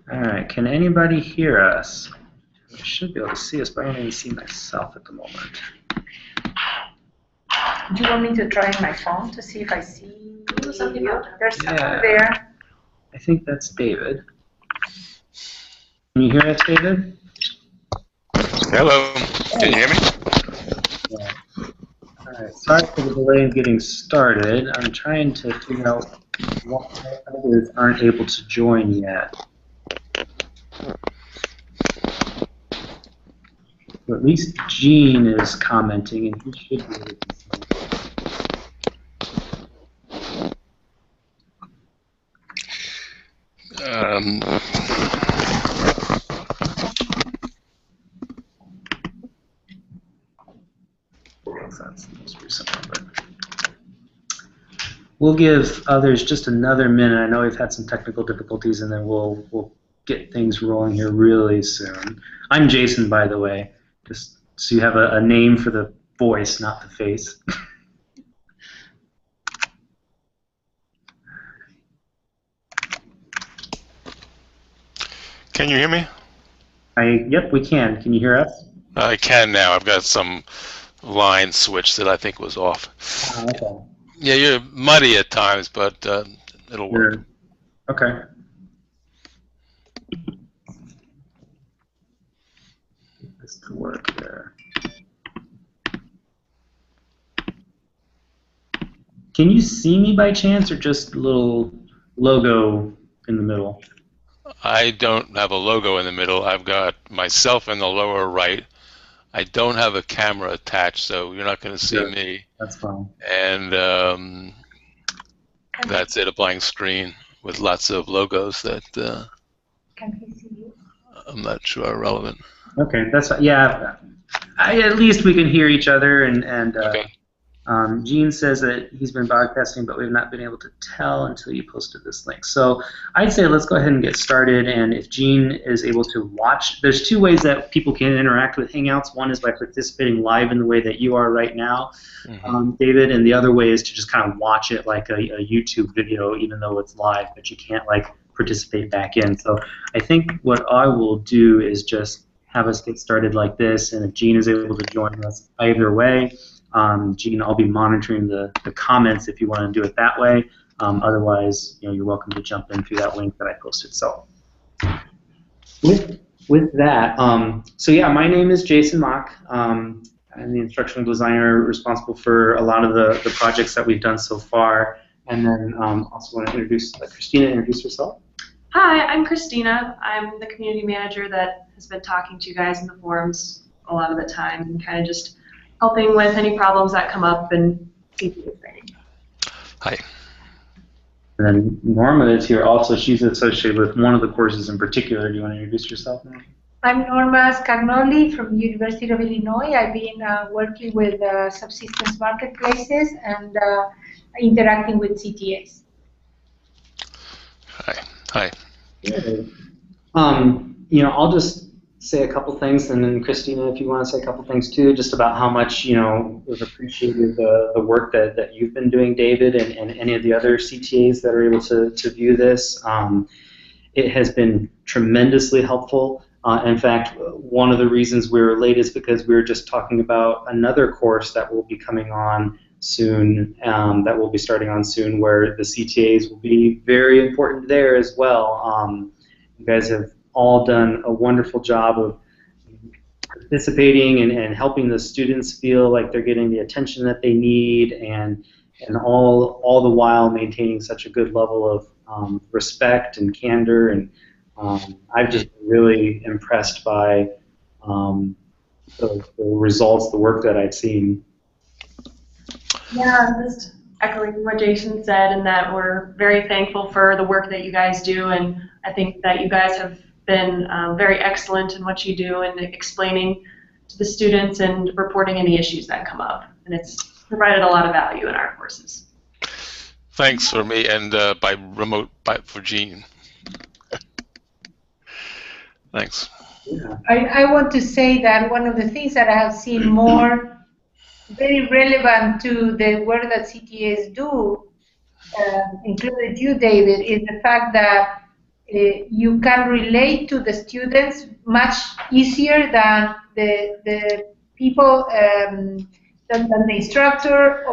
All right, can anybody hear us? I should be able to see us, but I don't even see myself at the moment. Do you want me to try my phone to see if I see something? There's someone Yeah. there. I think that's David. Can you hear us, David? Hello. Can you hear me? Yeah. All right. Sorry for the delay in getting started. I'm trying to figure out why others aren't able to join yet. So at least Gene is commenting, and he should be able to see. That's the most recent one, but we'll give others just another minute. I know we've had some technical difficulties, and then we'll get things rolling here really soon. I'm Jason, by the way, just so you have a name for the voice, not the face. Can you hear me? Yep, we can. Can you hear us? I can now. I've got some line switch that I think was off. Okay. Yeah, you're muddy at times, but it'll work. Sure. Okay. This to work there. Can you see me by chance, or just a little logo in the middle? I don't have a logo in the middle. I've got myself in the lower right. I don't have a camera attached, so you're not going to see Sure. me. That's fine. And that's it, a blank screen with lots of logos that Can he see you? I'm not sure are relevant. Okay, that's yeah. At least we can hear each other, and Okay. Gene says that he's been broadcasting, but we've not been able to tell until you posted this link. So I'd say let's go ahead and get started. And if Gene is able to watch, there's two ways that people can interact with Hangouts. One is by participating live in the way that you are right now, David, and the other way is to just kind of watch it like a YouTube video, even though it's live, but you can't like participate back in. So I think what I will do is just have us get started like this, and if Gene is able to join us either way, Gene, I'll be monitoring the comments if you want to do it that way. Otherwise, you're welcome to jump in through that link that I posted. So, with that, so yeah, my name is Jason Mock. I'm the instructional designer responsible for a lot of the projects that we've done so far. And then also want to introduce Christina. Introduce yourself. Hi, I'm Christina. I'm the community manager that has been talking to you guys in the forums a lot of the time and kind of just helping with any problems that come up in CTA training. Hi. And then Norma is here also. She's associated with one of the courses in particular. Do you want to introduce yourself, Norma? I'm Norma Scagnoli from the University of Illinois. I've been working with subsistence marketplaces and interacting with CTAs. Hi. Hi. Good. I'll just say a couple things, and then Christina, if you want to say a couple things too, just about how much we've appreciated the work that you've been doing, David, and any of the other CTAs that are able to view this. It has been tremendously helpful. In fact, one of the reasons we were late is because we were just talking about another course that will be coming on soon, that we'll be starting on soon, where the CTAs will be very important there as well. You guys have all done a wonderful job of participating and helping the students feel like they're getting the attention that they need, and all the while maintaining such a good level of respect and candor. And I've just been really impressed by the results, the work that I've seen. Yeah, just echoing what Jason said, and that we're very thankful for the work that you guys do, and I think that you guys have been very excellent in what you do and explaining to the students and reporting any issues that come up, and it's provided a lot of value in our courses. Thanks for me, and by remote for Gene. Thanks. Yeah. I want to say that one of the things that I have seen more very relevant to the work that CTAs do, including you, David, is the fact that you can relate to the students much easier than the people, than the instructor,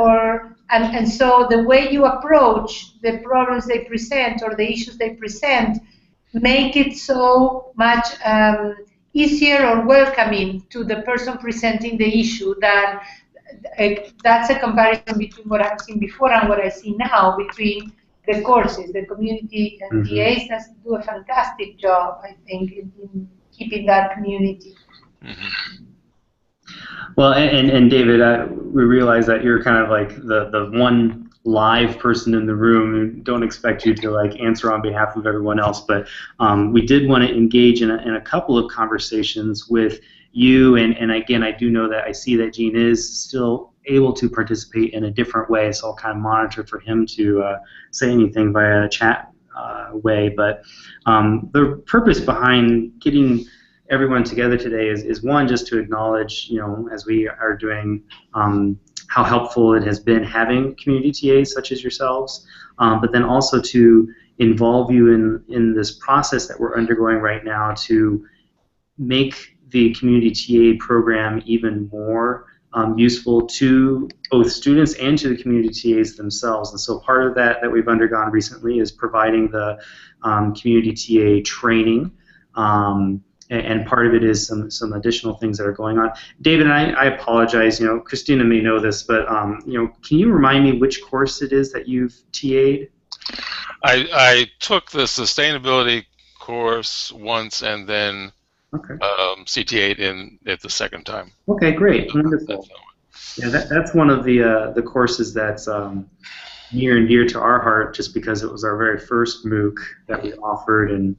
and so the way you approach the problems they present or the issues they present make it so much easier or welcoming to the person presenting the issue. Than that's a comparison between what I've seen before and what I see now between the courses. The community and TAs has to do a fantastic job, I think, in keeping that community. Well, and David, we realize that you're kind of like the one live person in the room. We don't expect you to like answer on behalf of everyone else, but we did want to engage in a couple of conversations with you, and again, I do know that I see that Gene is still able to participate in a different way, so I'll kind of monitor for him to say anything via chat way, but the purpose behind getting everyone together today is one, just to acknowledge, as we are doing, how helpful it has been having community TAs such as yourselves, but then also to involve you in this process that we're undergoing right now to make the community TA program even more useful to both students and to the community TAs themselves. And so part of that we've undergone recently is providing the community TA training. And part of it is some additional things that are going on. David, and I apologize. Christina may know this, but can you remind me which course it is that you've TA'd? I took the sustainability course once, and then CTA'd it the second time. Okay, great, wonderful. Yeah, that's one of the courses that's near and dear to our heart, just because it was our very first MOOC that we offered, and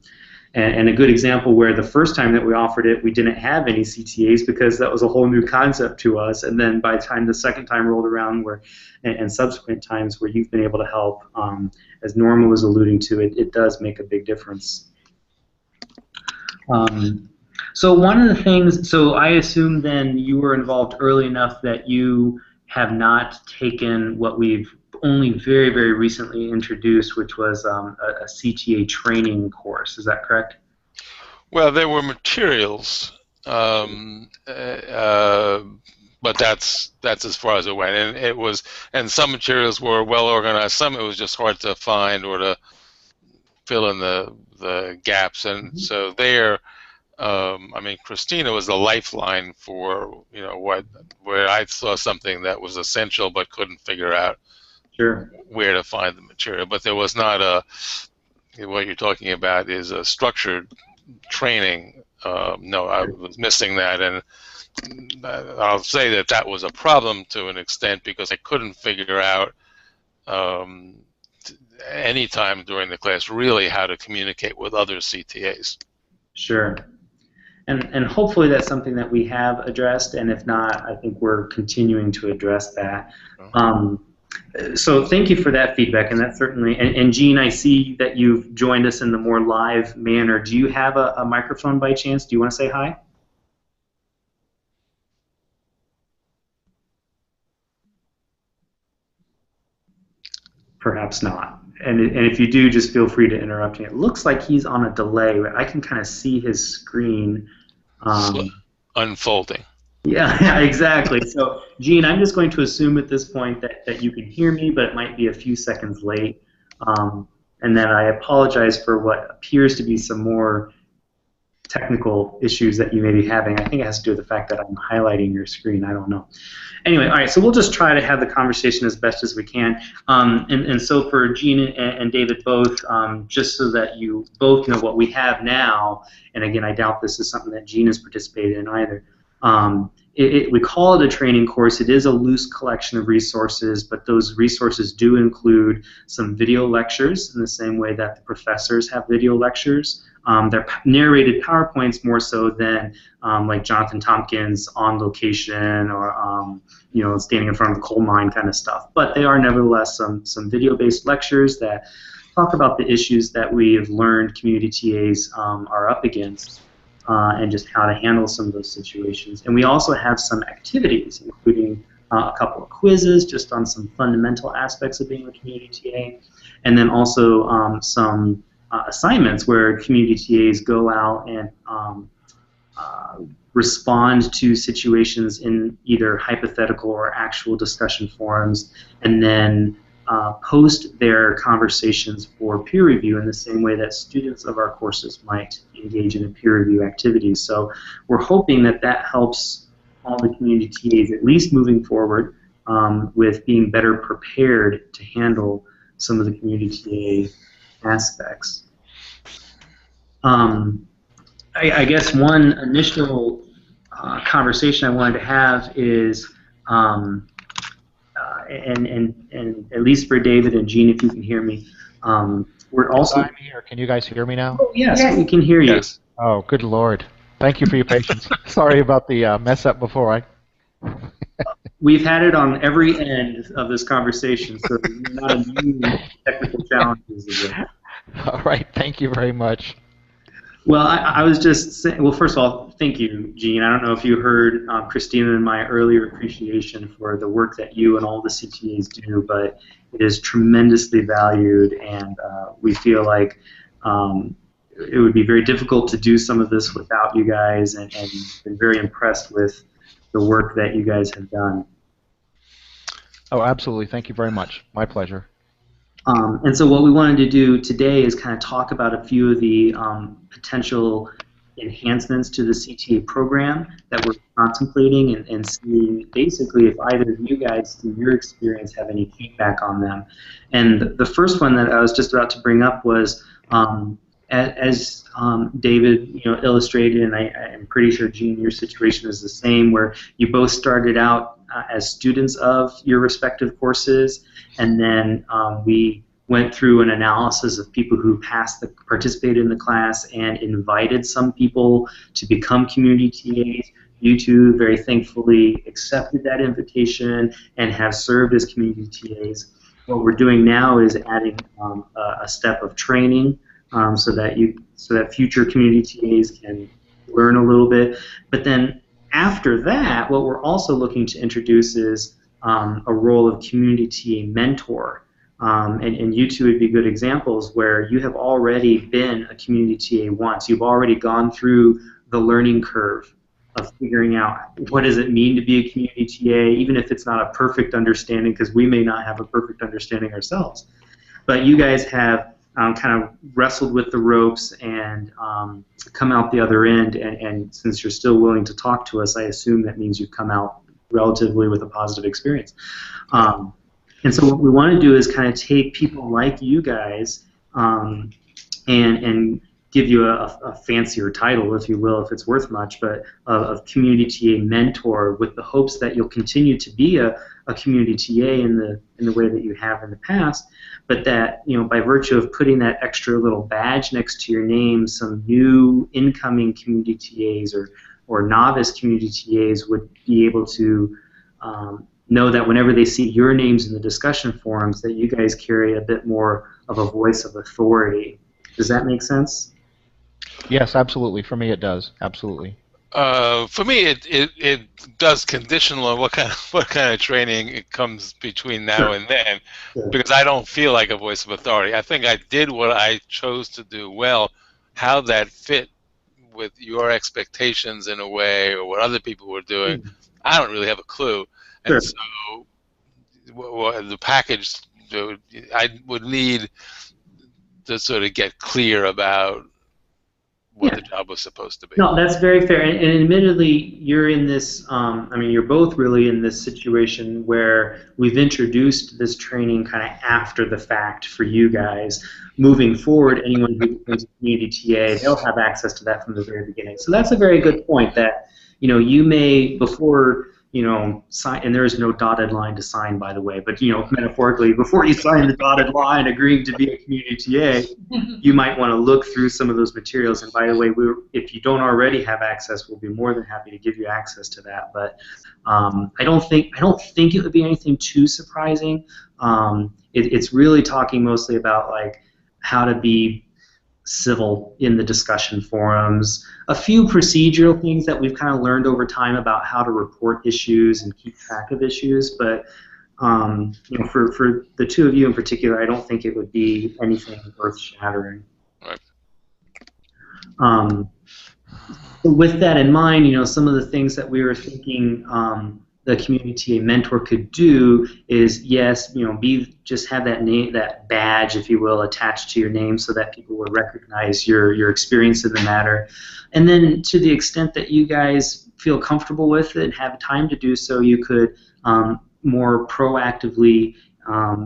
a good example where the first time that we offered it, we didn't have any CTAs because that was a whole new concept to us. And then by the time the second time rolled around, and subsequent times where you've been able to help, as Norma was alluding to, it does make a big difference. So one of the things, so I assume then you were involved early enough that you have not taken what we've only very, very recently introduced, which was a CTA training course. Is that correct? Well, there were materials, but that's as far as it went. And some materials were well organized. Some it was just hard to find or to fill in the gaps. And so there, I mean, Christina was the lifeline for where I saw something that was essential but couldn't figure out where to find the material. But there was not what you're talking about is a structured training. No, I was missing that, and I'll say that was a problem to an extent because I couldn't figure out any time during the class really how to communicate with other CTAs. Sure. And hopefully that's something that we have addressed, and if not, I think we're continuing to address that. So thank you for that feedback, and that certainly, and Gene, I see that you've joined us in the more live manner. Do you have a microphone by chance? Do you want to say hi? Perhaps not. And if you do, just feel free to interrupt me. It looks like he's on a delay. I can kind of see his screen. Unfolding. Yeah, exactly. So, Gene, I'm just going to assume at this point that you can hear me, but it might be a few seconds late. And then I apologize for what appears to be some more technical issues that you may be having. I think it has to do with the fact that I'm highlighting your screen. I don't know. Anyway, all right, so we'll just try to have the conversation as best as we can. And so for Gene and David both, just so that you both know what we have now, and again, I doubt this is something that Gene has participated in either. We call it a training course. It is a loose collection of resources, but those resources do include some video lectures in the same way that the professors have video lectures. They're narrated PowerPoints more so than like Jonathan Tompkins on location or standing in front of the coal mine kind of stuff. But they are nevertheless some video-based lectures that talk about the issues that we have learned community TAs are up against. And just how to handle some of those situations. And we also have some activities, including a couple of quizzes just on some fundamental aspects of being a community TA, and then also some assignments where community TAs go out and respond to situations in either hypothetical or actual discussion forums, and then post their conversations for peer review in the same way that students of our courses might engage in a peer review activity. So we're hoping that that helps all the community TAs, at least moving forward, with being better prepared to handle some of the community TA aspects. I guess one initial conversation I wanted to have is, and at least for David and Jean, if you can hear me, we're also. I'm here. Can you guys hear me now? Oh, yes, we can hear you. Yes. Oh, good Lord. Thank you for your patience. Sorry about the mess up before. We've had it on every end of this conversation, so you're not immune to technical challenges of it. All right. Thank you very much. Well, I was just saying, well, first of all, thank you, Jean. I don't know if you heard Christina and my earlier appreciation for the work that you and all the CTAs do, but it is tremendously valued, and we feel like it would be very difficult to do some of this without you guys, and been very impressed with the work that you guys have done. Oh, absolutely. Thank you very much. My pleasure. And so what we wanted to do today is kind of talk about a few of the potential enhancements to the CTA program that we're contemplating, and see basically if either of you guys, through your experience, have any feedback on them. And the first one that I was just about to bring up was, as David illustrated, and I'm pretty sure, Jean, your situation is the same, where you both started out as students of your respective courses, and then we went through an analysis of people who participated in the class and invited some people to become community TAs. You two very thankfully accepted that invitation and have served as community TAs. What we're doing now is adding a step of training so that future community TAs can learn a little bit. But then after that, what we're also looking to introduce is a role of community TA mentor. And you two would be good examples where you have already been a community TA once. You've already gone through the learning curve of figuring out what does it mean to be a community TA, even if it's not a perfect understanding, because we may not have a perfect understanding ourselves. But you guys have kind of wrestled with the ropes and come out the other end, and since you're still willing to talk to us, I assume that means you've come out relatively with a positive experience. And so what we want to do is kind of take people like you guys and give you a fancier title, if you will, if it's worth much, but of community TA mentor, with the hopes that you'll continue to be a community TA in the way that you have in the past, but that by virtue of putting that extra little badge next to your name, some new incoming community TAs or novice community TAs would be able to know that whenever they see your names in the discussion forums, that you guys carry a bit more of a voice of authority. Does that make sense? Yes, absolutely. For me, it does. Absolutely. For me, it does conditional on what kind of training it comes between now and then, because I don't feel like a voice of authority. I think I did what I chose to do well. How that fit with your expectations in a way, or what other people were doing, I don't really have a clue. And so the package, I would need to sort of get clear about what the job was supposed to be. No, that's very fair. And admittedly, you're in this, I mean, you're both really in this situation where we've introduced this training kind of after the fact for you guys. Moving forward, anyone who becomes a community TA, they'll have access to that from the very beginning. So that's a very good point that, you may, before, sign, and there is no dotted line to sign, by the way, but, metaphorically, before you sign the dotted line agreeing to be a community TA, you might want to look through some of those materials. And by the way, if you don't already have access, we'll be more than happy to give you access to that. But I don't think it would be anything too surprising. It's really talking mostly about like how to be civil in the discussion forums, a few procedural things that we've kind of learned over time about how to report issues and keep track of issues, but for the two of you in particular, I don't think it would be anything earth-shattering. So with that in mind, some of the things that we were thinking the community TA mentor could do is, yes, just have that name, that badge, if you will, attached to your name so that people will recognize your experience in the matter. And then to the extent that you guys feel comfortable with it and have time to do so, you could more proactively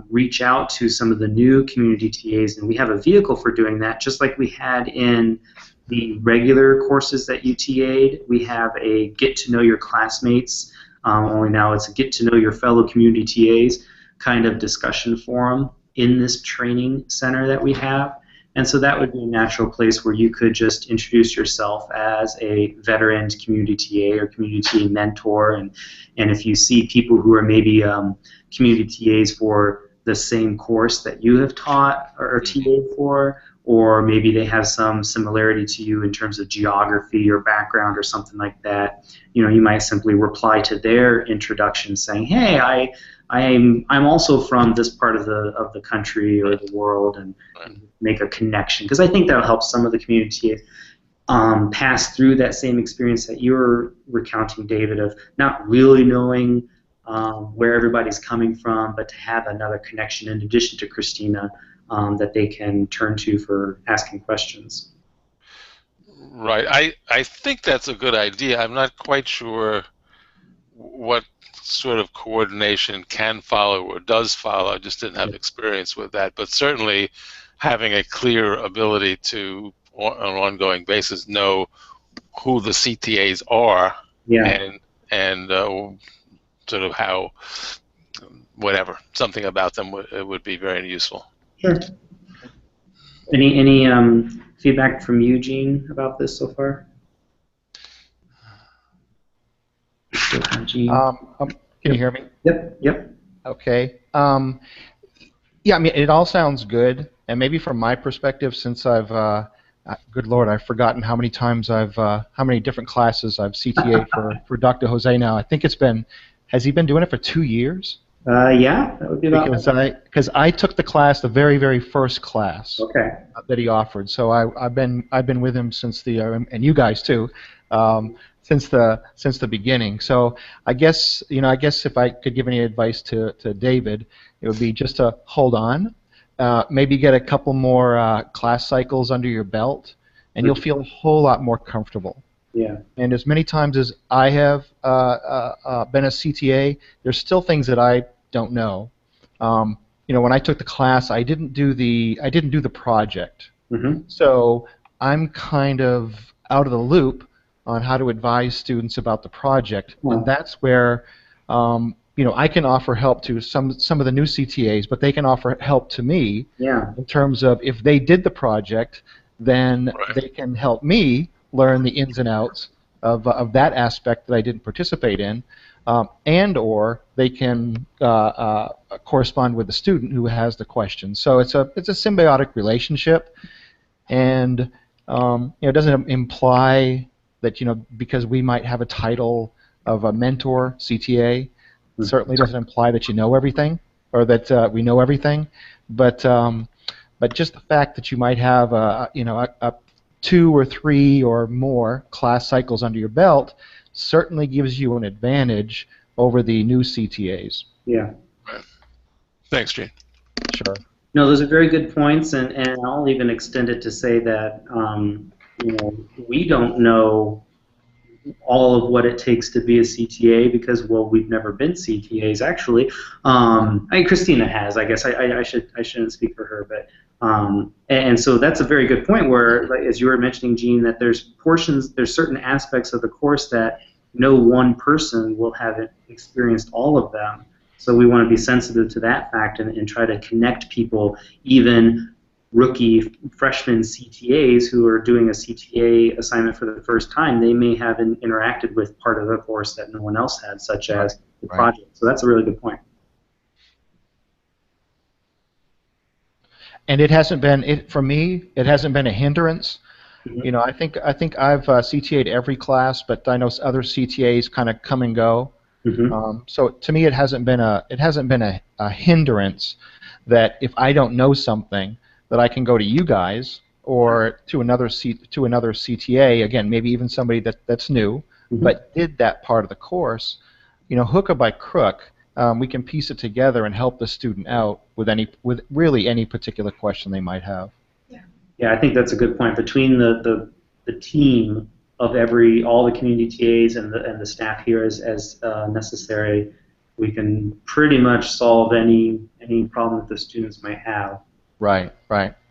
reach out to some of the new community TAs, and we have a vehicle for doing that, just like we had in the regular courses that you TA'd. We have a get to know your classmates, only now it's a get to know your fellow community TAs kind of discussion forum in this training center that we have. And so that would be a natural place where you could just introduce yourself as a veteran community TA or community TA mentor, and if you see people who are maybe community TAs for the same course that you have taught or TA'd for, or maybe they have some similarity to you in terms of geography or background or something like that, you might simply reply to their introduction saying, hey, I'm also from this part of the country or the world, and make a connection, because I think that'll help some of the community pass through that same experience that you're recounting, David, of not really knowing where everybody's coming from, but to have another connection in addition to Christina that they can turn to for asking questions. Right. I think that's a good idea. I'm not quite sure what sort of coordination can follow or does follow. I just didn't have experience with that. But certainly having a clear ability to, on an ongoing basis, know who the CTAs are, and sort of how, whatever, something about them would be very useful. Sure. Any feedback from you, Gene, about this so far? Can you hear me? Yep. Okay. Yeah, I mean, it all sounds good, and maybe from my perspective, since I've, good Lord, I've forgotten how many times how many different classes I've CTA'd for Dr. Jose now. I think it's been, has he been doing it for 2 years? Yeah, that would be about because I took the class, the very, very first class that he offered. So I've been with him since the and you guys too, since the beginning. So I guess if I could give any advice to David, it would be just to hold on, maybe get a couple more class cycles under your belt, and you'll feel a whole lot more comfortable. Yeah. And as many times as I have been a CTA, there's still things that I don't know. When I took the class, I didn't do the project. Mm-hmm. So I'm kind of out of the loop on how to advise students about the project, and that's where I can offer help to some of the new CTAs, but they can offer help to me in terms of if they did the project, then they can help me learn the ins and outs of that aspect that I didn't participate in, and or they can correspond with the student who has the question. So it's a symbiotic relationship, and it doesn't imply that because we might have a title of a mentor CTA, it certainly doesn't imply that you know everything or that we know everything, but just the fact that you might have a 2 or 3 or more class cycles under your belt certainly gives you an advantage over the new CTAs. Yeah. Thanks, Gene. Sure. No, those are very good points, and I'll even extend it to say that we don't know all of what it takes to be a CTA because, well, we've never been CTAs actually. Christina has, I guess. I shouldn't speak for her, but and so that's a very good point where, like, as you were mentioning, Gene, that there's certain aspects of the course that no one person will have experienced all of them. So we want to be sensitive to that fact and try to connect people, even rookie freshman CTAs who are doing a CTA assignment for the first time. They may have interacted with part of the course that no one else had, such as the project. So that's a really good point. And it hasn't been, for me, it hasn't been a hindrance. Mm-hmm. I think I've CTA'd every class, but I know other CTAs kind of come and go. Mm-hmm. So to me, it hasn't been a hindrance that if I don't know something, that I can go to you guys or to another CTA, again, maybe even somebody that's new, but did that part of the course, hook or by crook, we can piece it together and help the student out with really any particular question they might have. Yeah, I think that's a good point. Between the team of all the community TAs and the staff here as necessary, we can pretty much solve any problem that the students might have. Right.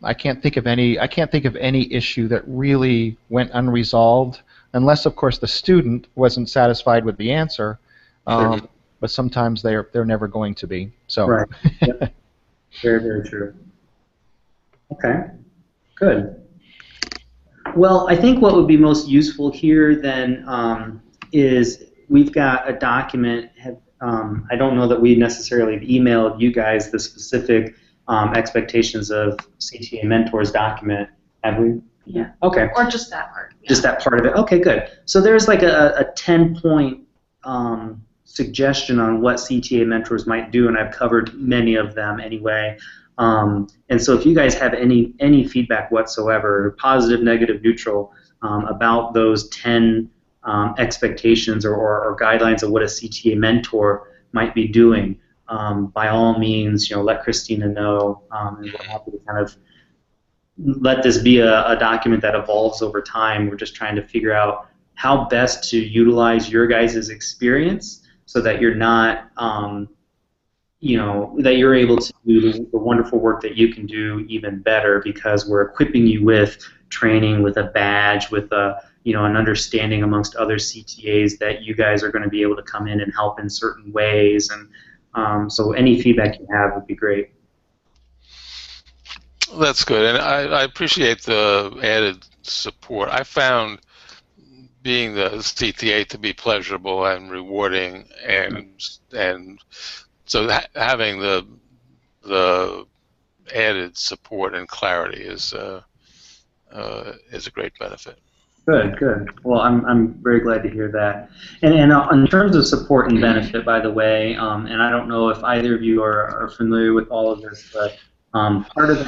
I can't think of any issue that really went unresolved, unless, of course, the student wasn't satisfied with the answer. But sometimes they're never going to be. So. Right. Yep. Very, very true. Okay. Good. Well, I think what would be most useful here then is we've got a document. I don't know that we necessarily have emailed you guys the specific expectations of CTA Mentors document, have we? Yeah. Okay. Or just that part. Yeah. Just that part of it. Okay, good. So there's like a 10-point suggestion on what CTA Mentors might do, and I've covered many of them anyway. And so if you guys have any feedback whatsoever, positive, negative, neutral, about those 10 expectations or guidelines of what a CTA mentor might be doing, by all means, let Christina know, and we're happy to kind of let this be a document that evolves over time. We're just trying to figure out how best to utilize your guys' experience so that you're not that you're able to do the wonderful work that you can do even better, because we're equipping you with training, with a badge, with an understanding amongst other CTAs that you guys are going to be able to come in and help in certain ways. And so any feedback you have would be great. That's good, and I appreciate the added support. I found being the CTA to be pleasurable and rewarding, and so having the added support and clarity is a great benefit. Good. Well, I'm very glad to hear that. And in terms of support and benefit, by the way, and I don't know if either of you are familiar with all of this, but part of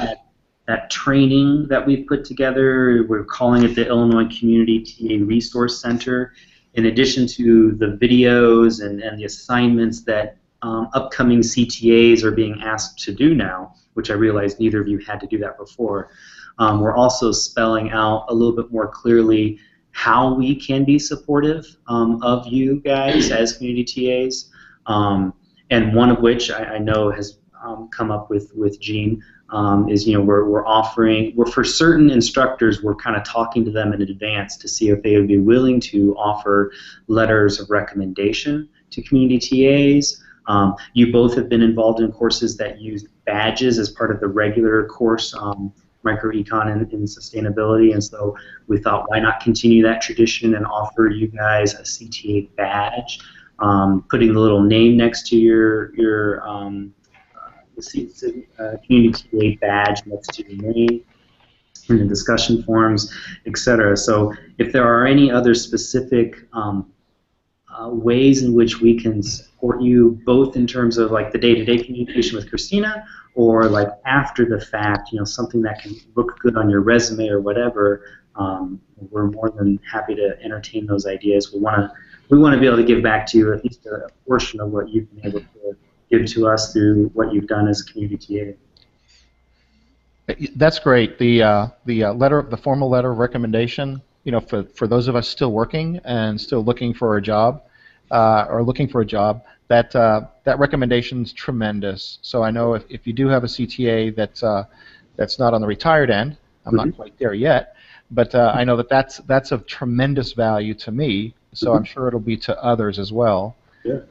that training that we've put together, we're calling it the Illinois Community TA Resource Center. In addition to the videos and the assignments that upcoming CTAs are being asked to do now, which I realize neither of you had to do that before, we're also spelling out a little bit more clearly how we can be supportive of you guys as community TAs, and one of which I know has come up with Jean, is we're offering, for certain instructors, we're kind of talking to them in advance to see if they would be willing to offer letters of recommendation to community TAs. You both have been involved in courses that used badges as part of the regular course, microecon and sustainability, and so we thought, why not continue that tradition and offer you guys a CTA badge, putting the little name next to your community TA badge next to your name in the discussion forums, etc. So if there are any other specific ways in which we can support you, both in terms of like the day-to-day communication with Christina, or like after the fact, something that can look good on your resume or whatever, we're more than happy to entertain those ideas. We want to be able to give back to you at least a portion of what you've been able to give to us through what you've done as a community TA. That's great. The formal letter of recommendation, for those of us still working and still looking for a job, that recommendation's tremendous. So I know if you do have a CTA that's not on the retired end, I'm not quite there yet, but I know that's of tremendous value to me. So I'm sure it'll be to others as well. Yeah.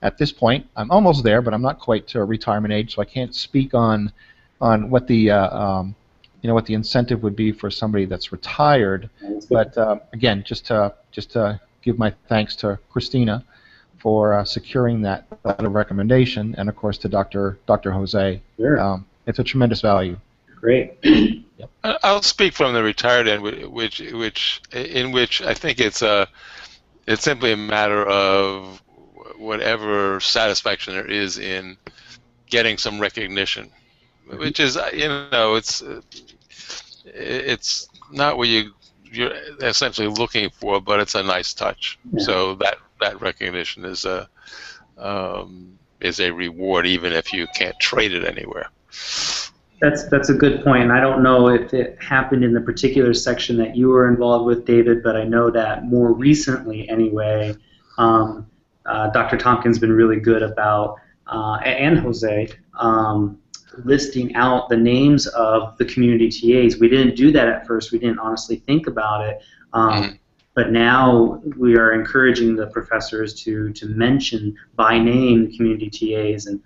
At this point, I'm almost there, but I'm not quite to retirement age, so I can't speak on what the what the incentive would be for somebody that's retired. But again, just to give my thanks to Christina for securing that letter of recommendation, and of course to Dr. Jose. Sure. It's a tremendous value. Great. Yep. I'll speak from the retired end, in which I think it's simply a matter of whatever satisfaction there is in getting some recognition, which is it's it's not what you're essentially looking for, but it's a nice touch. Yeah. So that recognition is a reward, even if you can't trade it anywhere. That's a good point. And I don't know if it happened in the particular section that you were involved with, David, but I know that more recently, anyway, Dr. Tompkins been really good about, and Jose, listing out the names of the community TAs. We didn't do that at first. We didn't honestly think about it. But now we are encouraging the professors to mention by name the community TAs and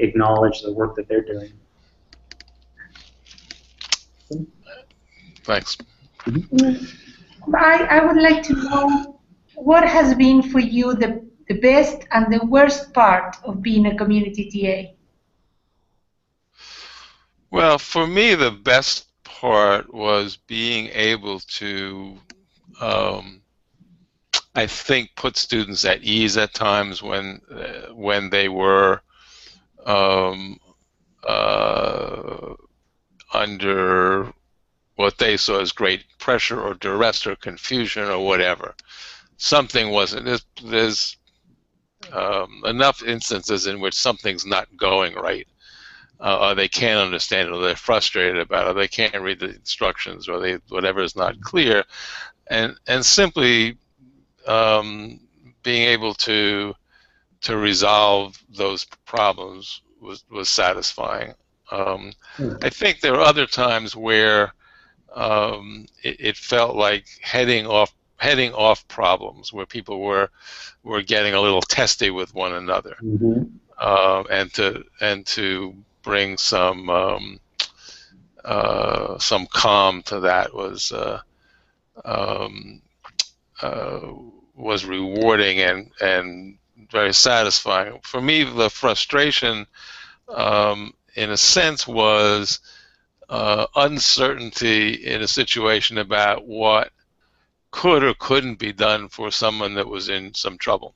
acknowledge the work that they're doing. Thanks. I would like to know what has been for you the best and the worst part of being a community TA? Well, for me, the best part was being able to, I think, put students at ease at times when they were under what they saw as great pressure or duress or confusion or whatever. Something wasn't. There's enough instances in which something's not going right, or they can't understand it, or they're frustrated about it, or they can't read the instructions, or whatever is not clear, and simply being able to resolve those problems was satisfying. I think there are other times where it felt like heading off problems, where people were getting a little testy with one another, and to bring some calm to that was rewarding and very satisfying. For me, the frustration, in a sense, was uncertainty in a situation about what could or couldn't be done for someone that was in some trouble.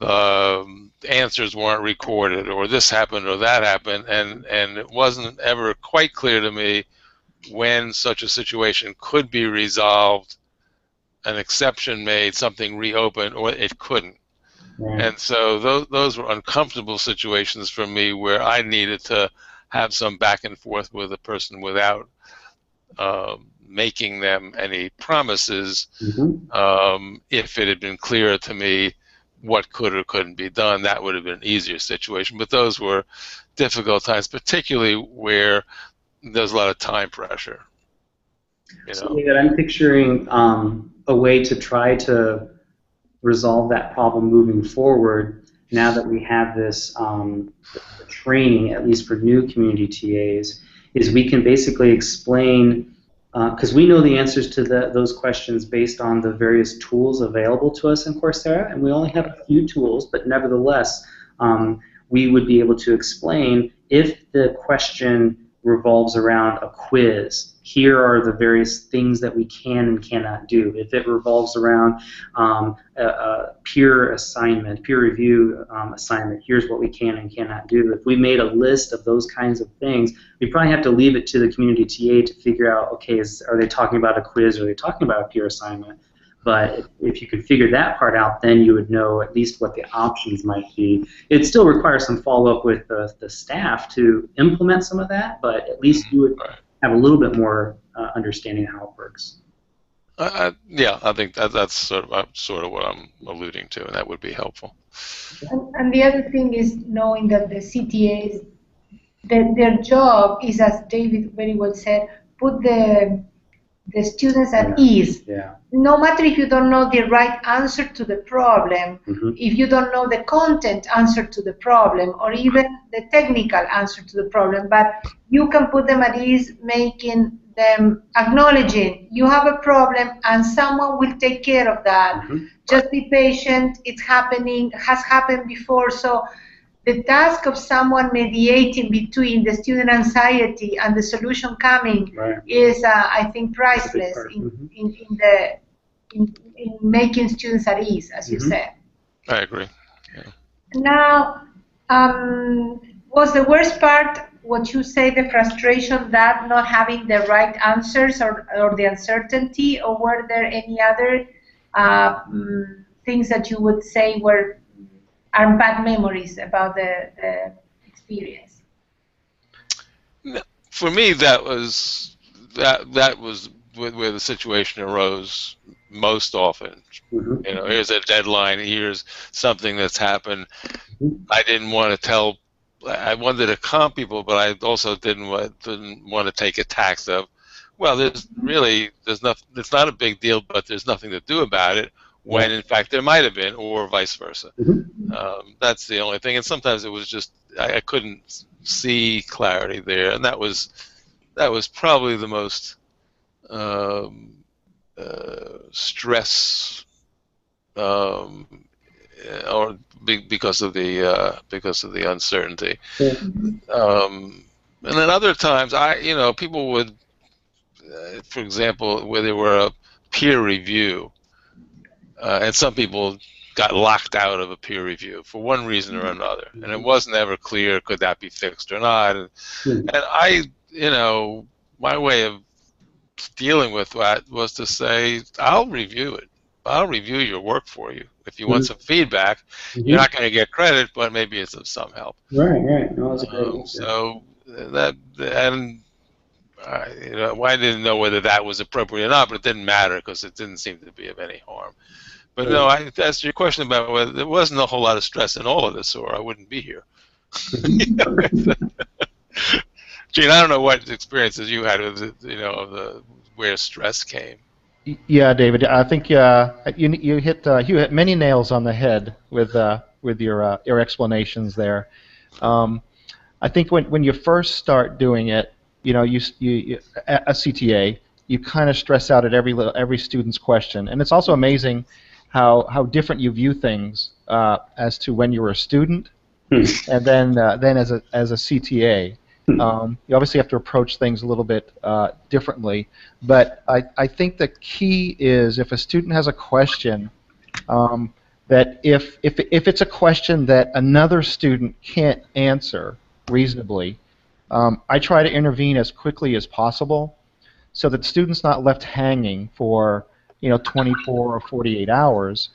Answers weren't recorded, or this happened or that happened, and it wasn't ever quite clear to me when such a situation could be resolved, an exception made, something reopened, or it couldn't. And so those were uncomfortable situations for me, where I needed to have some back and forth with a person without making them any promises. If it had been clear to me what could or couldn't be done, that would have been an easier situation. But those were difficult times, particularly where there's a lot of time pressure. So, David, I'm picturing a way to try to resolve that problem moving forward, now that we have this training, at least for new community TAs, is we can basically explain, because we know the answers to those questions based on the various tools available to us in Coursera, and we only have a few tools, but nevertheless, we would be able to explain if the question revolves around a quiz, here are the various things that we can and cannot do. If it revolves around a peer assignment, peer review assignment, here's what we can and cannot do. If we made a list of those kinds of things, we probably have to leave it to the community TA to figure out, okay, are they talking about a quiz, or are they talking about a peer assignment? But if you could figure that part out, then you would know at least what the options might be. It still requires some follow-up with the staff to implement some of that, but at least you would have a little bit more understanding of how it works. Yeah, I think that's sort of what I'm alluding to, and that would be helpful. And the other thing is knowing that the CTAs, their job is, as David very well said, put the students at ease. No matter if you don't know the right answer to the problem, if you don't know the content answer to the problem, or even the technical answer to the problem, but you can put them at ease, making them acknowledging you have a problem and someone will take care of that. Just be patient, it's happening, has happened before. So the task of someone mediating between the student anxiety and the solution coming is, I think, priceless in making students at ease, as you said. I agree. Yeah. Now, was the worst part what you say, the frustration that not having the right answers or the uncertainty, or were there any other things that you would say are bad memories about the experience? For me, that was where the situation arose most often. Mm-hmm. You know, here's a deadline. Here's something that's happened. Mm-hmm. I didn't want to tell. I wanted to calm people, but I also didn't want to take attacks of, well, there's nothing. It's not a big deal, but there's nothing to do about it. When in fact there might have been, or vice versa. Mm-hmm. That's the only thing. And sometimes it was just I couldn't see clarity there, and that was probably the most stress, or because of the uncertainty. And then other times, people would, for example, where there were a peer review, and some people got locked out of a peer review for one reason or another, and it wasn't ever clear could that be fixed or not. And I, my way of dealing with that was to say, I'll review it. I'll review your work for you. If you want some feedback, you're not going to get credit, but maybe it's of some help. Right. No, that's a great answer. So that, and I didn't know whether that was appropriate or not, but it didn't matter because it didn't seem to be of any harm. But no, I asked your question about whether there wasn't a whole lot of stress in all of this, or I wouldn't be here. Gene, I don't know what experiences you had with where stress came. Yeah, David, I think you hit many nails on the head with your explanations there. I think when you first start doing it, you a CTA, you kind of stress out at every student's question, and it's also amazing how different you view things as to when you were a student and then as a CTA. You obviously have to approach things a little bit differently, but I think the key is if a student has a question, that if it's a question that another student can't answer reasonably, I try to intervene as quickly as possible so that the student's not left hanging for 24 or 48 hours.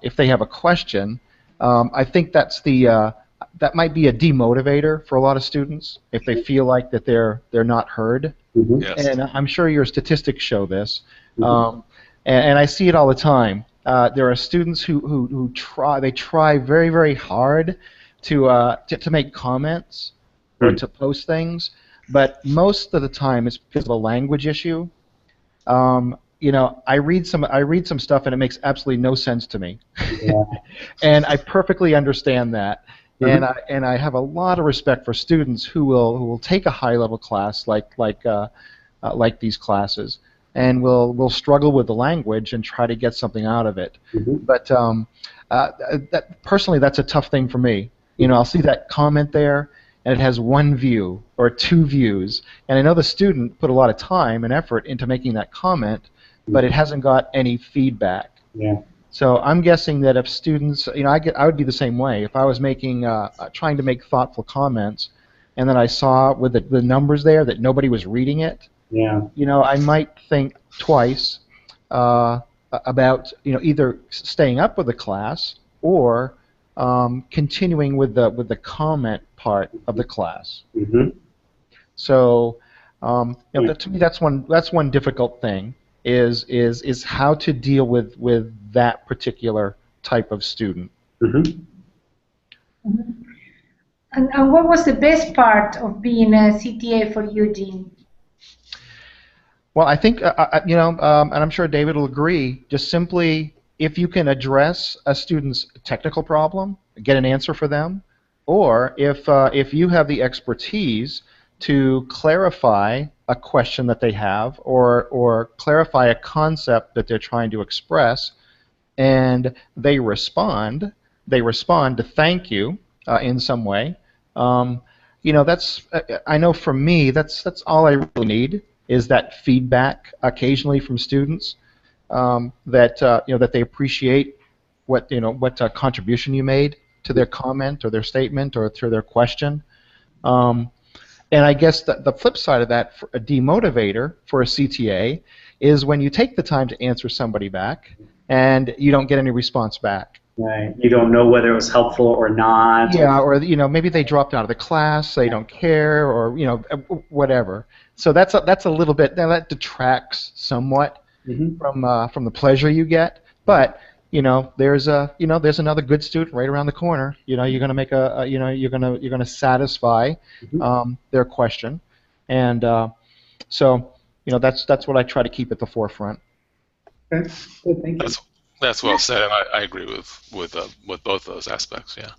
If they have a question, I think that might be a demotivator for a lot of students if they feel like that they're not heard. Yes. And I'm sure your statistics show this. And I see it all the time. There are students who try very, very hard to make comments or to post things, but most of the time it's because of a language issue. I read some stuff and it makes absolutely no sense to me, and I perfectly understand that. And I have a lot of respect for students who will take a high-level class like these classes and will struggle with the language and try to get something out of it. But personally, that's a tough thing for me. I'll see that comment there, and it has one view or two views, and I know the student put a lot of time and effort into making that comment, but it hasn't got any feedback. So I'm guessing that if students, I would be the same way. If I was trying to make thoughtful comments, and then I saw with the numbers there that nobody was reading it, I might think twice about either staying up with the class or continuing with the comment part of the class. So to me, that's one difficult thing. Is how to deal with that particular type of student. And what was the best part of being a CTA for you, Gene? Well, I think and I'm sure David will agree. Just simply, if you can address a student's technical problem, get an answer for them, or if you have the expertise to clarify a question that they have or clarify a concept that they're trying to express, and they respond to thank you in some way. That's I know for me that's all I really need is that feedback occasionally from students that they appreciate what contribution you made to their comment or their statement or to their question. And I guess the flip side of that, for a demotivator for a CTA, is when you take the time to answer somebody back and you don't get any response back. Right. You don't know whether it was helpful or not. Yeah, or maybe they dropped out of the class, they don't care, or whatever. So that's a little bit, now that detracts somewhat from the pleasure you get. But there's another good student right around the corner. You're going to make you're going to satisfy their question, and so that's what I try to keep at the forefront. Okay. Good, thank you. That's well said, and I agree with both those aspects. Yeah.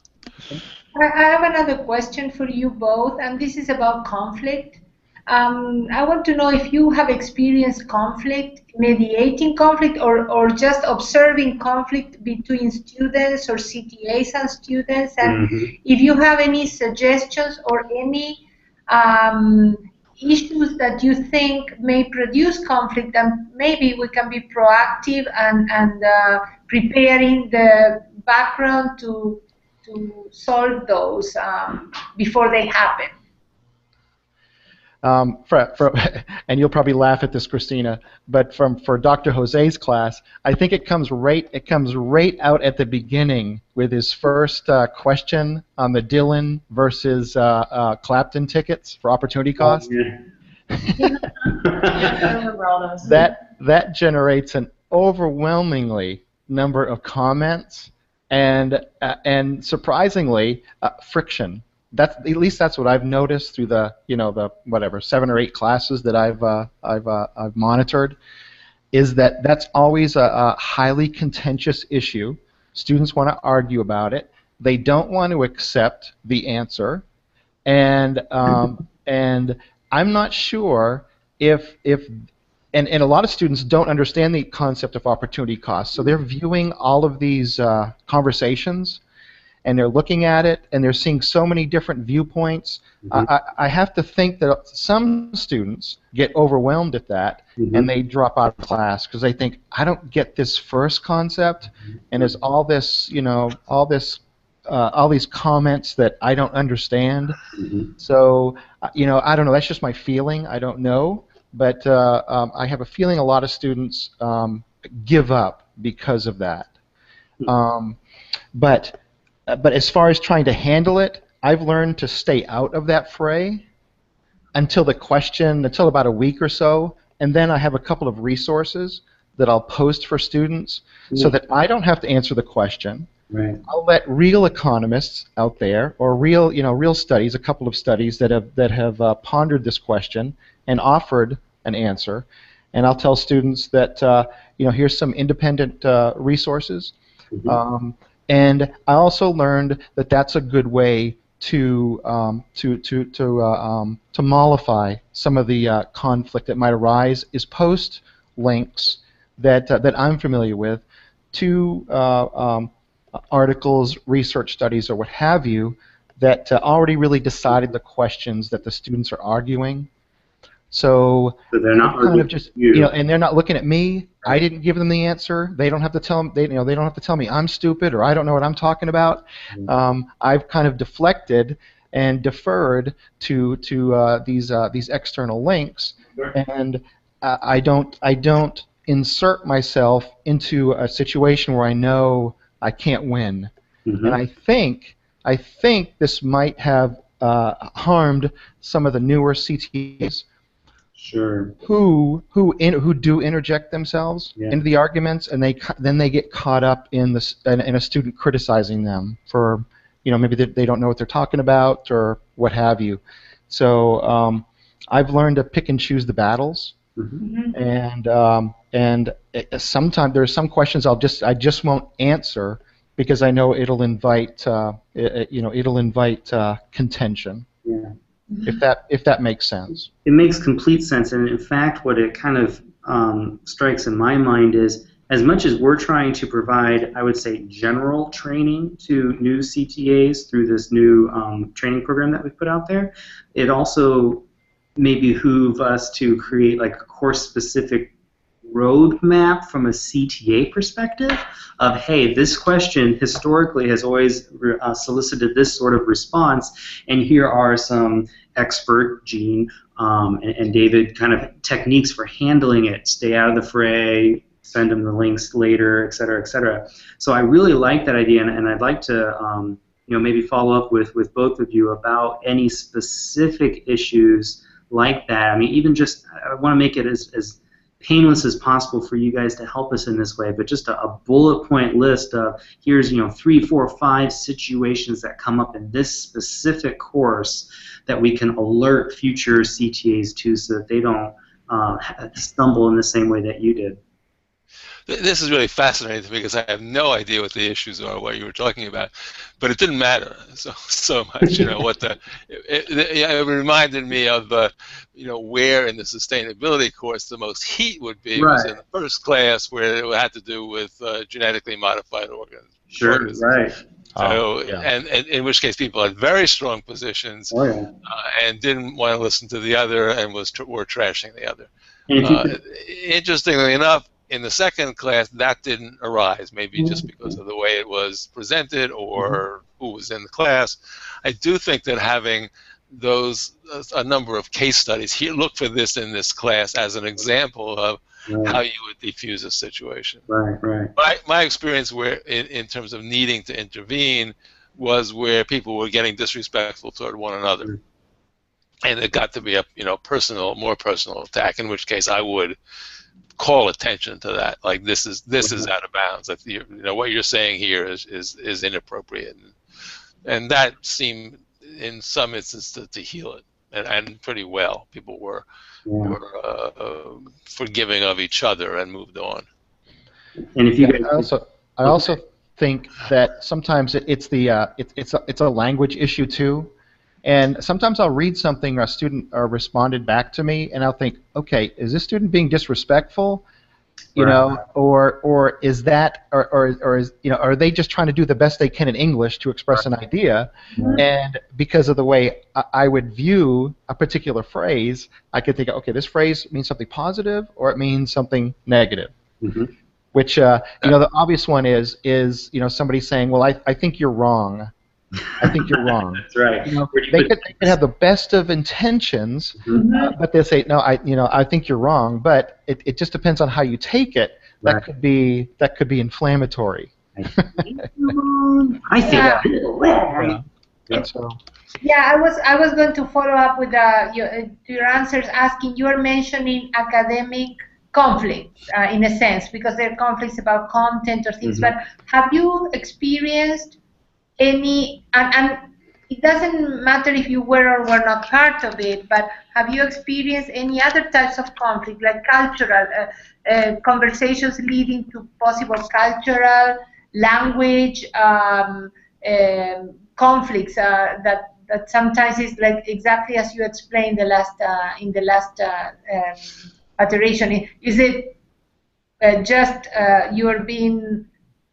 I have another question for you both, and this is about conflict. I want to know if you have experienced conflict, mediating conflict, or just observing conflict between students or CTAs and students, and if you have any suggestions or any issues that you think may produce conflict, and maybe we can be proactive and preparing the background to solve those before they happen. And you'll probably laugh at this, Christina, but for Dr. Jose's class, I think it comes right out at the beginning with his first question on the Dillon versus Clapton tickets for opportunity cost. I remember all those. That generates an overwhelmingly number of comments and surprisingly friction. At least that's what I've noticed through the the whatever 7 or 8 classes that I've monitored, is that that's always a highly contentious issue. Students want to argue about it. They don't want to accept the answer, and I'm not sure if and a lot of students don't understand the concept of opportunity cost, so they're viewing all of these conversations, and they're looking at it, and they're seeing so many different viewpoints. I have to think that some students get overwhelmed at that, and they drop out of class because they think, I don't get this first concept, and there's all this, all these comments that I don't understand. So, I don't know. That's just my feeling. I don't know, but I have a feeling a lot of students give up because of that. But as far as trying to handle it, I've learned to stay out of that fray until about a week or so, and then I have a couple of resources that I'll post for students so that I don't have to answer the question. Right. I'll let real economists out there, or real studies, a couple of studies that have pondered this question and offered an answer, and I'll tell students that here's some independent resources. And I also learned that that's a good way to mollify some of the conflict that might arise, is post links that I'm familiar with to articles, research studies, or what have you that already really decided the questions that the students are arguing. So they're not kind of just and they're not looking at me. I didn't give them the answer. They don't have to tell they don't have to tell me I'm stupid or I don't know what I'm talking about. I've kind of deflected and deferred to these external links, and I don't insert myself into a situation where I know I can't win. And I think this might have harmed some of the newer CTAs. Sure. Who do interject themselves into the arguments, and then they get caught up in a student criticizing them for maybe they don't know what they're talking about or what have you. So I've learned to pick and choose the battles, and sometimes there's some questions I just won't answer because I know it'll invite contention. Yeah. If that makes sense. It makes complete sense, and in fact, what it kind of strikes in my mind is, as much as we're trying to provide, I would say, general training to new CTAs through this new training program that we've put out there, it also may behoove us to create like a course-specific roadmap from a CTA perspective of, hey, this question historically has always solicited this sort of response, and here are some expert, Gene and David, kind of techniques for handling it. Stay out of the fray, send them the links later, et cetera, et cetera. So I really like that idea, and I'd like to maybe follow up with both of you about any specific issues like that. I mean, even just, I want to make it as painless as possible for you guys to help us in this way, but just a bullet point list of, here's 3, 4, 5 situations that come up in this specific course that we can alert future CTAs to, so that they don't stumble in the same way that you did. This is really fascinating to me because I have no idea what the issues are, what you were talking about, but it didn't matter so much. It reminded me of where in the sustainability course the most heat would be was in the first class, where it had to do with genetically modified organs. Sure, right. So, and in which case people had very strong positions and didn't want to listen to the other and were trashing the other. Interestingly enough, in the second class, that didn't arise, maybe just because of the way it was presented or who was in the class. I do think that having a number of case studies, here, look for this in this class as an example of how you would defuse a situation. Right. My experience in terms of needing to intervene was where people were getting disrespectful toward one another. And it got to be a more personal attack, in which case I would call attention to that. Like, this is out of bounds. Like, what you're saying here is inappropriate, and that seemed in some instances to heal it, and pretty well. People were forgiving of each other and moved on. And if you guys I also think that sometimes it's a language issue too. And sometimes I'll read something a student responded back to me, and I'll think, okay, is this student being disrespectful, or is that, or is are they just trying to do the best they can in English to express an idea? And because of the way I would view a particular phrase, I could think, okay, this phrase means something positive, or it means something negative. Which the obvious one is somebody saying, well, I think you're wrong. I think you're wrong. That's right. They could have the best of intentions, but they say, no, I think you're wrong. But it just depends on how you take it. That could be inflammatory. I think. I was going to follow up with your answers, asking, you are mentioning academic conflicts in a sense, because there are conflicts about content or things. But have you experienced any, and it doesn't matter if you were or were not part of it, but have you experienced any other types of conflict, like cultural conversations leading to possible cultural, language conflicts that sometimes is like exactly as you explained in the last iteration? Is it just you're being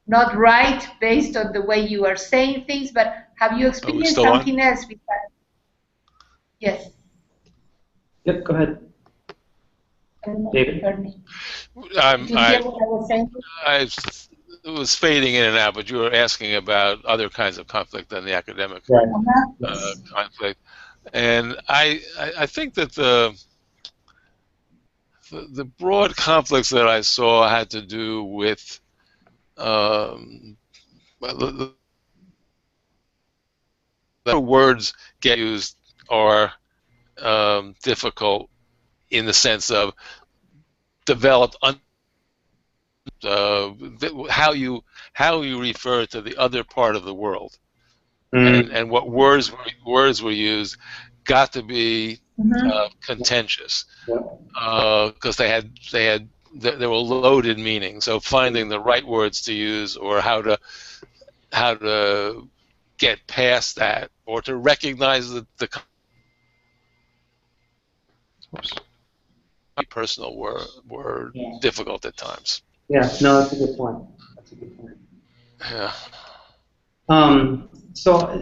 not right based on the way you are saying things, but have you experienced something else besides? Yes. Yep, go ahead. David? I was fading in and out, but you were asking about other kinds of conflict than the academic conflict. And I think that the broad conflicts that I saw had to do with the words get used are difficult in the sense of developed how you refer to the other part of the world, and what words were used got to be contentious because they were loaded meanings. So finding the right words to use, or how to get past that, or to recognize the personal were difficult at times. Yeah, no, that's a good point. Yeah. So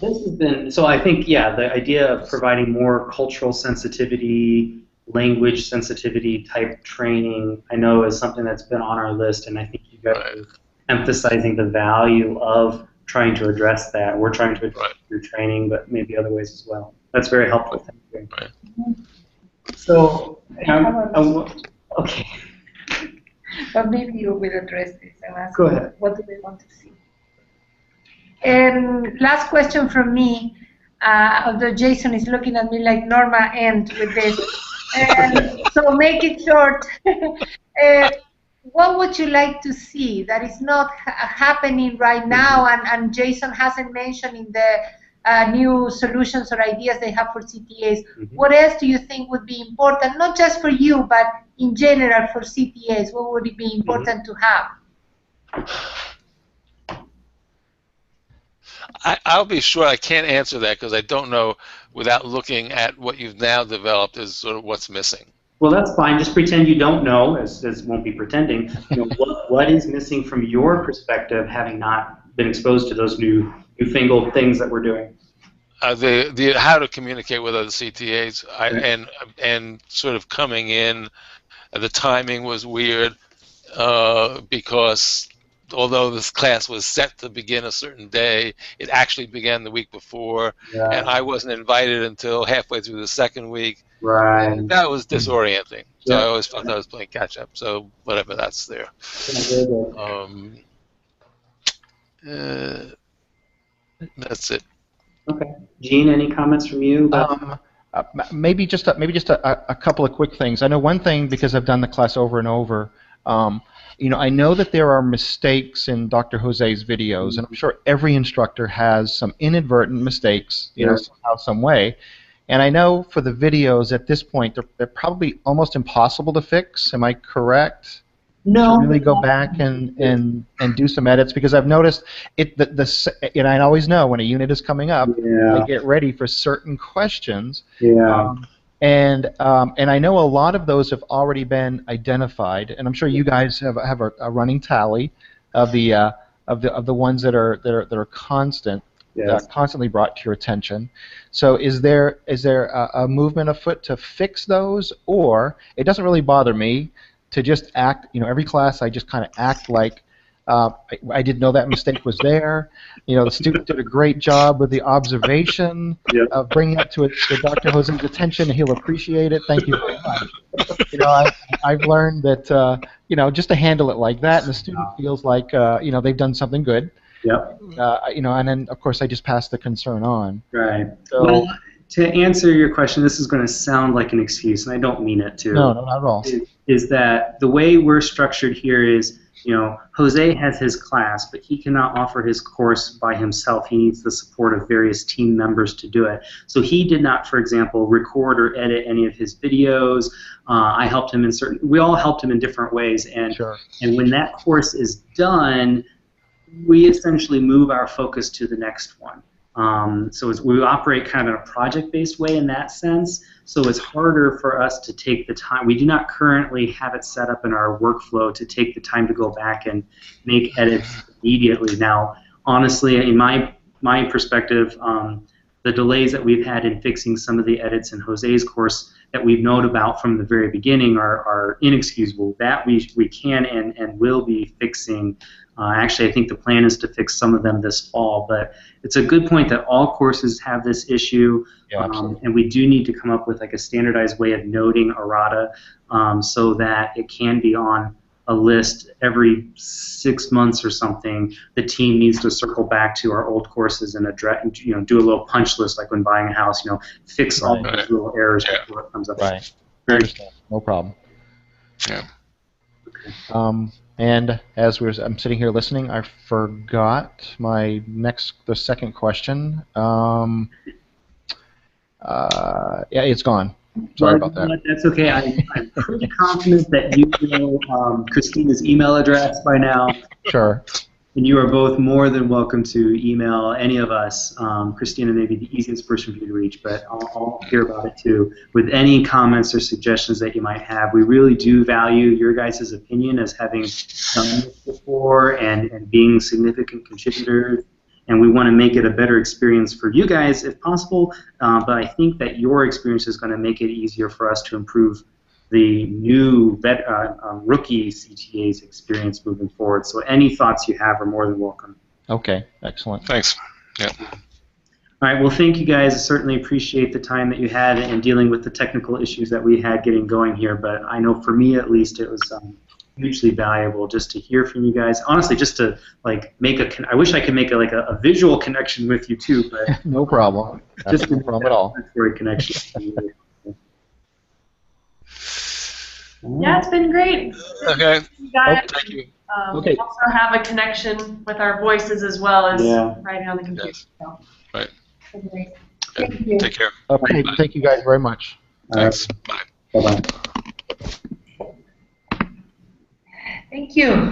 this has been, so I think, the idea of providing more cultural sensitivity language sensitivity type training, I know is something that's been on our list, and I think you guys are emphasizing the value of trying to address that. We're trying to address through training, but maybe other ways as well. That's very helpful. Thank you. So, okay. But maybe you will address this and ask Go ahead. What do they want to see. Last question from me, although Jason is looking at me like Norma end with this. So make it short. What would you like to see that is not happening right now, and Jason hasn't mentioned in the new solutions or ideas they have for CTAs? What else do you think would be important, not just for you, but in general for CTAs? What would it be important to have? I'll be sure I can't answer that because I don't know without looking at what you've now developed is sort of what's missing. Well, that's fine. Just pretend you don't know, as won't be pretending. You know, what is missing from your perspective, having not been exposed to those newfangled things that we're doing? The how to communicate with other CTAs, and sort of coming in, the timing was weird because although this class was set to begin a certain day, it actually began the week before, and I wasn't invited until halfway through the second week. Right. And that was disorienting. So I always felt I was playing catch up. So whatever, that's there. That's it. Okay. Gene, any comments from you? Maybe just a couple of quick things. I know one thing because I've done the class over and over. You know, I know that there are mistakes in Dr. Jose's videos, and I'm sure every instructor has some inadvertent mistakes, you know, somehow, some way. And I know for the videos at this point, they're probably almost impossible to fix. Am I correct? No. To really go back and do some edits, because I've noticed and I always know when a unit is coming up, I get ready for certain questions. And I know a lot of those have already been identified, and I'm sure you guys have a running tally of the ones that are constant. Constantly brought to your attention. So is there a movement afoot to fix those, or it doesn't really bother me to just act, you know, every class I just kind of act like I didn't know that mistake was there. You know, the student did a great job with the observation of bringing it to Dr. Jose's attention, and he'll appreciate it. Thank you very much. You know, I've learned that, you know, just to handle it like that, and the student feels like, you know, they've done something good. You know, and then of course I just pass the concern on. Right. So, well, to answer your question, this is going to sound like an excuse, and I don't mean it to. No, not at all. Is that the way we're structured here is, you know, Jose has his class, but he cannot offer his course by himself. He needs the support of various team members to do it. So he did not, for example, record or edit any of his videos. I helped him we all helped him in different ways, and when that course is done, we essentially move our focus to the next one. So we operate kind of in a project-based way in that sense, so it's harder for us to take the time. We do not currently have it set up in our workflow to take the time to go back and make edits immediately. Now, honestly, in my perspective, the delays that we've had in fixing some of the edits in Jose's course that we've known about from the very beginning are inexcusable. That we can and will be fixing. Actually, I think the plan is to fix some of them this fall, but it's a good point that all courses have this issue, and we do need to come up with like a standardized way of noting errata so that it can be on a list every 6 months or something. The team needs to circle back to our old courses and address, you know, do a little punch list like when buying a house, you know, fix all those little errors before it comes up. No problem. Yeah. And as I'm sitting here listening, I forgot the second question. Yeah, it's gone. Sorry about that. That's okay. I'm pretty confident that you know Christina's email address by now. Sure. And you are both more than welcome to email any of us. Christina may be the easiest person for you to reach, but I'll hear about it too. With any comments or suggestions that you might have, we really do value your guys' opinion as having done this before and being significant contributors. and we want to make it a better experience for you guys if possible, but I think that your experience is going to make it easier for us to improve the new rookie CTA's experience moving forward. So any thoughts you have are more than welcome. Okay, excellent. Thanks. Yeah. All right, well, thank you guys. I certainly appreciate the time that you had in dealing with the technical issues that we had getting going here, but I know for me at least it was hugely valuable just to hear from you guys. Honestly, just to like make I wish I could make a visual connection with you too, but No problem. just No problem at all. for a connection. Yeah, it's been great. Okay. You guys Thank you. Okay. also have a connection with our voices as well as Yeah. writing on the computer. Yes. So. Right. Great. Thank you. Take care. Okay, thank you guys very much. Thanks. Bye. Bye-bye. Thank you.